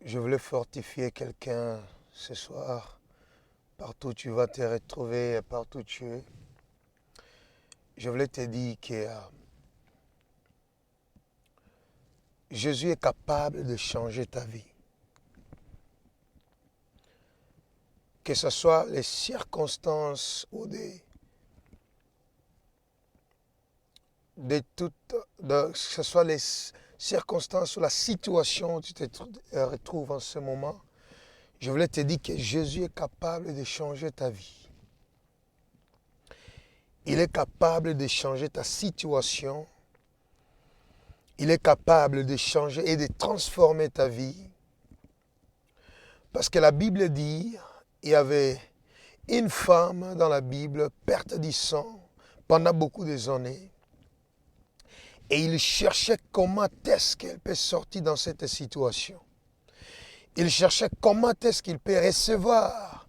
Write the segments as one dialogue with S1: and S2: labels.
S1: Je voulais fortifier quelqu'un ce soir. Partout où tu vas te retrouver et partout où tu es. Je voulais te dire que Jésus est capable de changer ta vie. Que ce soit les circonstances ou que ce soit les circonstances ou la situation où tu te retrouves en ce moment, je voulais te dire que Jésus est capable de changer ta vie. Il est capable de changer ta situation. Il est capable de changer et de transformer ta vie. Parce que la Bible dit, il y avait une femme dans la Bible, perte du sang, pendant beaucoup d'années. Et il cherchait comment est-ce qu'elle peut sortir dans cette situation. Il cherchait comment est-ce qu'il peut recevoir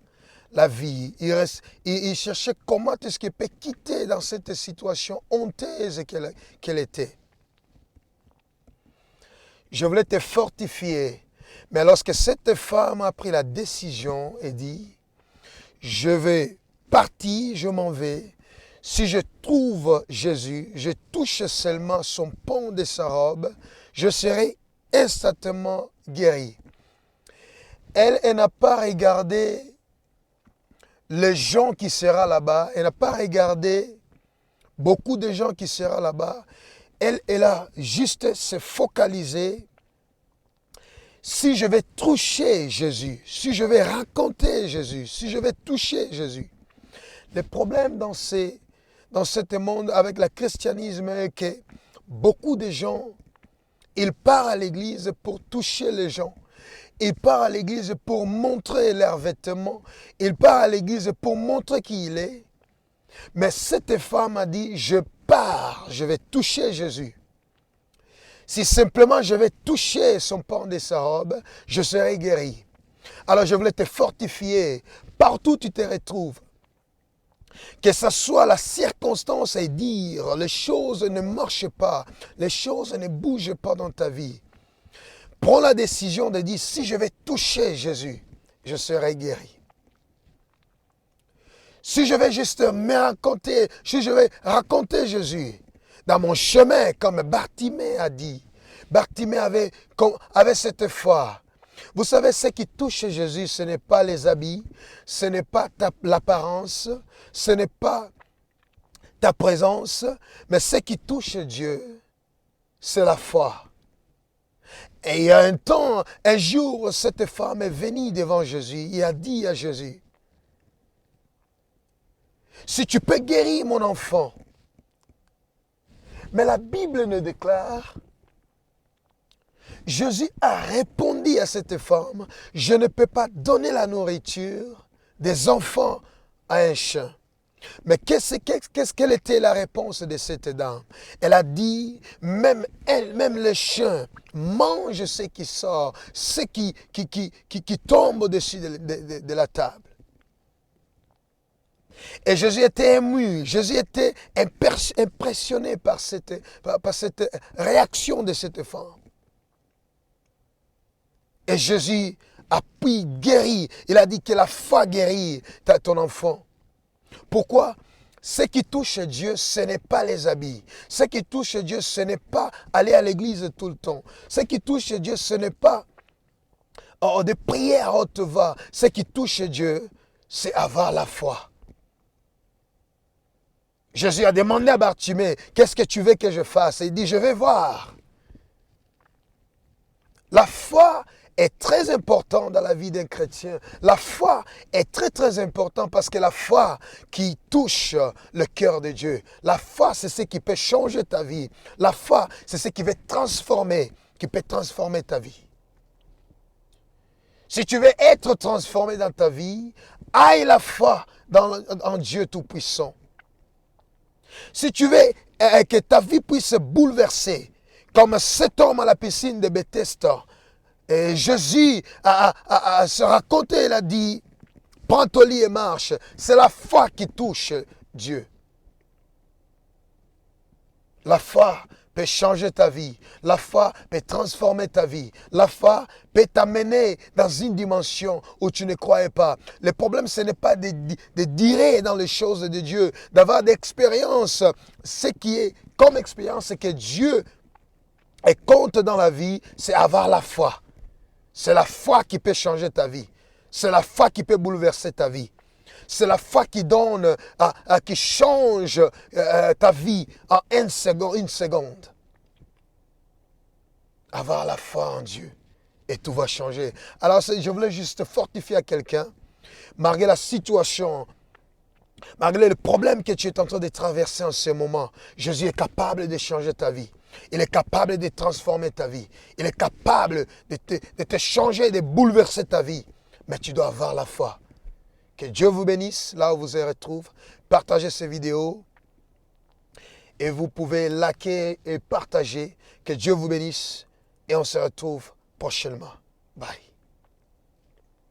S1: la vie. Il cherchait comment est-ce qu'il peut quitter dans cette situation honteuse qu'elle était. Je voulais te fortifier. Mais lorsque cette femme a pris la décision et dit, je vais partir, je m'en vais. Si je trouve Jésus, je touche seulement son pan de sa robe, je serai instantanément guéri. Elle n'a pas regardé les gens qui seront là-bas. Elle n'a pas regardé beaucoup de gens qui seront là-bas. Elle a juste se focalisé. Si je vais toucher Jésus, si je vais raconter Jésus, si je vais toucher Jésus. Le problème dans ce monde avec le christianisme est que beaucoup de gens, ils partent à l'église pour toucher les gens. Ils partent à l'église pour montrer leurs vêtements. Ils partent à l'église pour montrer qui il est. Mais cette femme a dit, je pars, je vais toucher Jésus. Si simplement je vais toucher son pan de sa robe, je serai guéri. Alors je voulais te fortifier partout où tu te retrouves. Que ce soit la circonstance et dire, les choses ne marchent pas, les choses ne bougent pas dans ta vie. Prends la décision de dire, si je vais toucher Jésus, je serai guéri. Si je vais juste me raconter, si je vais raconter Jésus dans mon chemin, comme Bartimée a dit. Bartimée avait cette foi. Vous savez, ce qui touche Jésus, ce n'est pas les habits, ce n'est pas l'apparence, ce n'est pas ta présence, mais ce qui touche Dieu, c'est la foi. Et il y a un jour, cette femme est venue devant Jésus et a dit à Jésus, si tu peux guérir mon enfant. Mais la Bible nous déclare, Jésus a répondu à cette femme, je ne peux pas donner la nourriture des enfants à un chien. Mais quelle était la réponse de cette dame? Elle a dit, même les chiens mangent ce qui sort, ce qui tombe au-dessus de la table. Et Jésus était ému, Jésus était impressionné par cette réaction de cette femme. Et Jésus a pu guérir. Il a dit que la foi guérit ton enfant. Pourquoi? Ce qui touche Dieu, ce n'est pas les habits. Ce qui touche Dieu, ce n'est pas aller à l'église tout le temps. Ce qui touche Dieu, ce n'est pas des prières à haute voix. Ce qui touche Dieu, c'est avoir la foi. Jésus a demandé à Bartimée, qu'est-ce que tu veux que je fasse? Et il dit, je vais voir. La foi est très importante dans la vie d'un chrétien. La foi est très très importante parce que la foi qui touche le cœur de Dieu. La foi, c'est ce qui peut changer ta vie. La foi, c'est ce qui peut transformer ta vie. Si tu veux être transformé dans ta vie, aie la foi en Dieu Tout-Puissant. Si tu veux que ta vie puisse se bouleverser, comme cet homme à la piscine de Bethesda, et Jésus a se raconté, il a dit, prends ton lit et marche. C'est la foi qui touche Dieu. La foi peut changer ta vie. La foi peut transformer ta vie. La foi peut t'amener dans une dimension où tu ne croyais pas. Le problème, ce n'est pas de dire dans les choses de Dieu, d'avoir d'expérience. Ce qui est comme expérience, c'est que Dieu compte dans la vie, c'est avoir la foi. C'est la foi qui peut changer ta vie. C'est la foi qui peut bouleverser ta vie. C'est la foi qui donne, qui change ta vie en une seconde. Avoir la foi en Dieu et tout va changer. Alors, je voulais juste fortifier à quelqu'un, malgré la situation, malgré le problème que tu es en train de traverser en ce moment, Jésus est capable de changer ta vie. Il est capable de transformer ta vie. Il est capable de te changer, de bouleverser ta vie. Mais tu dois avoir la foi. Que Dieu vous bénisse là où vous se retrouve. Partagez ces vidéos. Et vous pouvez liker et partager. Que Dieu vous bénisse. Et on se retrouve prochainement. Bye.